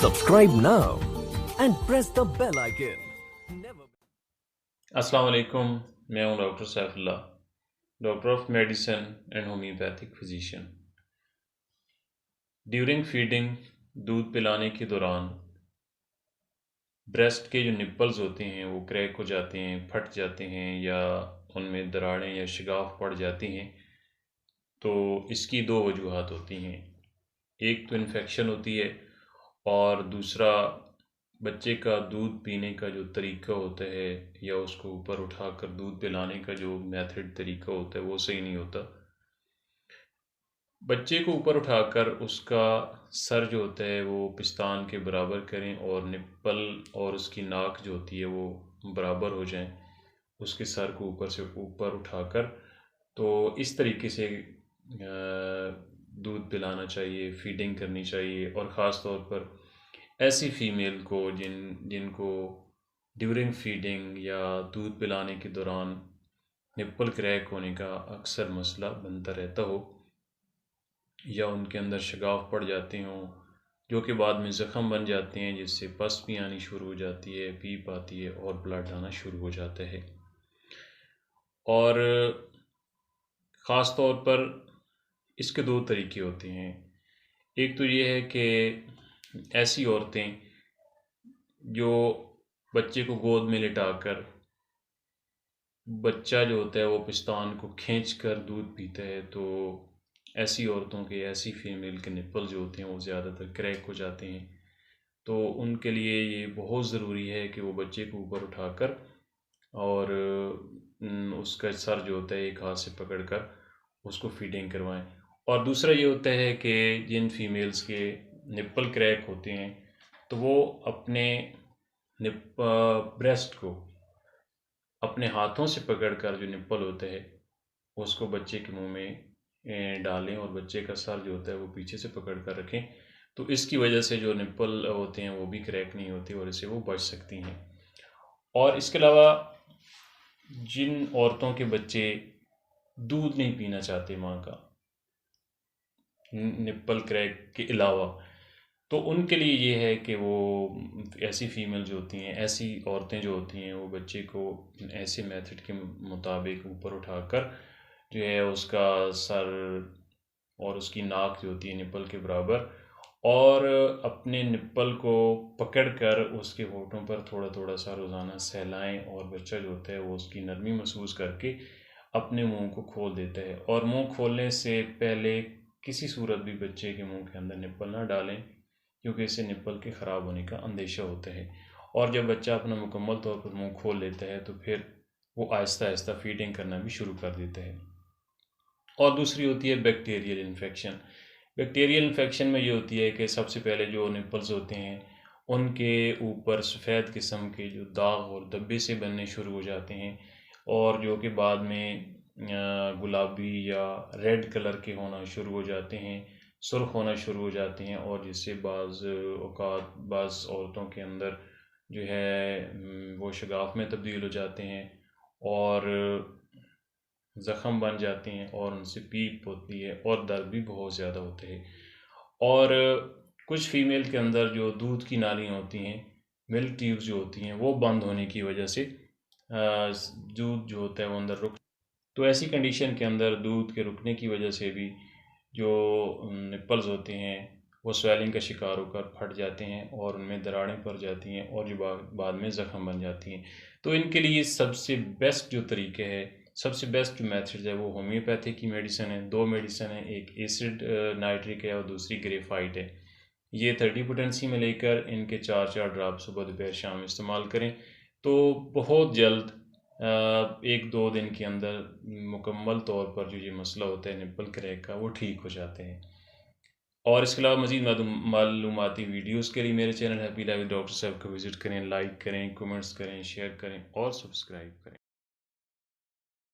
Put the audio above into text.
Subscribe now and press the bell icon. Never. अस्सलाम वालेकुम। मैं हूं doctor Saifullah, doctor of medicine and homeopathic physician. During feeding, दूध पिलाने के दौरान ब्रेस्ट के जो निप्पल्स होते हैं वो क्रैक हो जाते हैं, फट जाते हैं या उनमें दरारें या शिगाफ पड़ जाती हैं। तो इसकी दो वजूहात होती हैं। एक तो इन्फेक्शन होती है और दूसरा बच्चे का दूध पीने का जो तरीका होता है या उसको ऊपर उठाकर दूध पिलाने का जो मेथड तरीका होता है वो सही नहीं होता। बच्चे को ऊपर उठाकर उसका सर जो होता है वो पिस्तान के बराबर करें और निप्पल और उसकी नाक जो होती है वो बराबर हो जाएं, उसके सर को ऊपर से ऊपर उठाकर। तो इस तरीके से दूध पिलाना चाहिए, फीडिंग करनी चाहिए। और ख़ास तौर पर ऐसी फ़ीमेल को जिनको ड्यूरिंग फीडिंग या दूध पिलाने के दौरान निप्पल क्रैक होने का अक्सर मसला बनता रहता हो या उनके अंदर शगाफ पड़ जाते हों जो कि बाद में ज़ख़म बन जाते हैं, जिससे पस भी आनी शुरू हो जाती है, पीप आती है और ब्लड आना शुरू हो जाता है। और ख़ास तौर पर इसके दो तरीके होते हैं। एक तो ये है कि ऐसी औरतें जो बच्चे को गोद में लिटाकर बच्चा जो होता है वो पिस्तान को खींच कर दूध पीता है, तो ऐसी औरतों के, ऐसी फीमेल के निप्पल जो होते हैं वो ज़्यादातर क्रैक हो जाते हैं। तो उनके लिए ये बहुत ज़रूरी है कि वो बच्चे को ऊपर उठाकर और उसका सर जो होता है एक हाथ से पकड़कर उसको फीडिंग करवाएं। और दूसरा ये होता है कि जिन फीमेल्स के निप्पल क्रैक होते हैं तो वो अपने ब्रेस्ट को अपने हाथों से पकड़कर जो निप्पल होते हैं उसको बच्चे के मुंह में डालें और बच्चे का सर जो होता है वो पीछे से पकड़ कर रखें। तो इसकी वजह से जो निप्पल होते हैं वो भी क्रैक नहीं होती और इससे वो बच सकती हैं। और इसके अलावा जिन औरतों के बच्चे दूध नहीं पीना चाहते माँ का, निप्पल क्रैक के अलावा, तो उनके लिए ये है कि वो ऐसी फीमेल जो होती हैं, ऐसी औरतें जो होती हैं, वो बच्चे को ऐसे मेथड के मुताबिक ऊपर उठाकर जो है उसका सर और उसकी नाक जो होती है निप्पल के बराबर, और अपने निप्पल को पकड़कर उसके होठों पर थोड़ा थोड़ा सा रोज़ाना सहलाएं और बच्चा जो होता है वो उसकी नरमी महसूस करके अपने मुंह को खोल देता है। और मुंह खोलने से पहले किसी सूरत भी बच्चे के मुंह के अंदर निप्पल ना डालें, क्योंकि इससे निप्पल के ख़राब होने का अंदेशा होता है। और जब बच्चा अपना मुकम्मल तौर पर मुंह खोल लेता है तो फिर वो आहिस्ता आहिस्ता फीडिंग करना भी शुरू कर देता है। और दूसरी होती है बैक्टीरियल इन्फेक्शन। बैक्टीरियल इन्फेक्शन में ये होती है कि सबसे पहले जो निप्पल्स होते हैं उनके ऊपर सफ़ेद किस्म के जो दाग और धब्बे से बनने शुरू हो जाते हैं, और जो कि बाद में गुलाबी या रेड कलर के होना शुरू हो जाते हैं, सुर्ख होना शुरू हो जाते हैं, और जिससे बाज़ औक़ात बाज़ औरतों के अंदर जो है वो शगाफ में तब्दील हो जाते हैं और ज़ख़म बन जाते हैं और उनसे पीप होती है और दर्द भी बहुत ज़्यादा होते हैं। और कुछ फ़ीमेल के अंदर जो दूध की नालियाँ होती हैं, मिल्क ट्यूब्स जो होती हैं, वो बंद होने की वजह से दूध जो होता है वो अंदर रुक, तो ऐसी कंडीशन के अंदर दूध के रुकने की वजह से भी जो निप्पल्स होते हैं वो स्वेलिंग का शिकार होकर फट जाते हैं और उनमें दरारें पड़ जाती हैं और जो बाद में ज़ख़म बन जाती हैं। तो इनके लिए सबसे बेस्ट जो तरीके है, सबसे बेस्ट जो मेथड है वो होम्योपैथी की मेडिसिन है। दो मेडिसिन है, एक एसिड नाइट्रिक है और दूसरी ग्रेफाइट है। ये 30 पोटेंसी में लेकर इनके 4-4 ड्राप सुबह दोपहर शाम इस्तेमाल करें तो बहुत जल्द 1-2 दिन के अंदर मुकम्मल तौर पर जो ये मसला होता है निप्पल क्रैक का वो ठीक हो जाते हैं। और इसके अलावा मज़ीद मालूमाती वीडियोज़ के लिए मेरे चैनल हैप्पी लाइफ डॉक्टर साहब को विज़िट करें, लाइक करें, कमेंट्स करें, शेयर करें और सब्सक्राइब करें।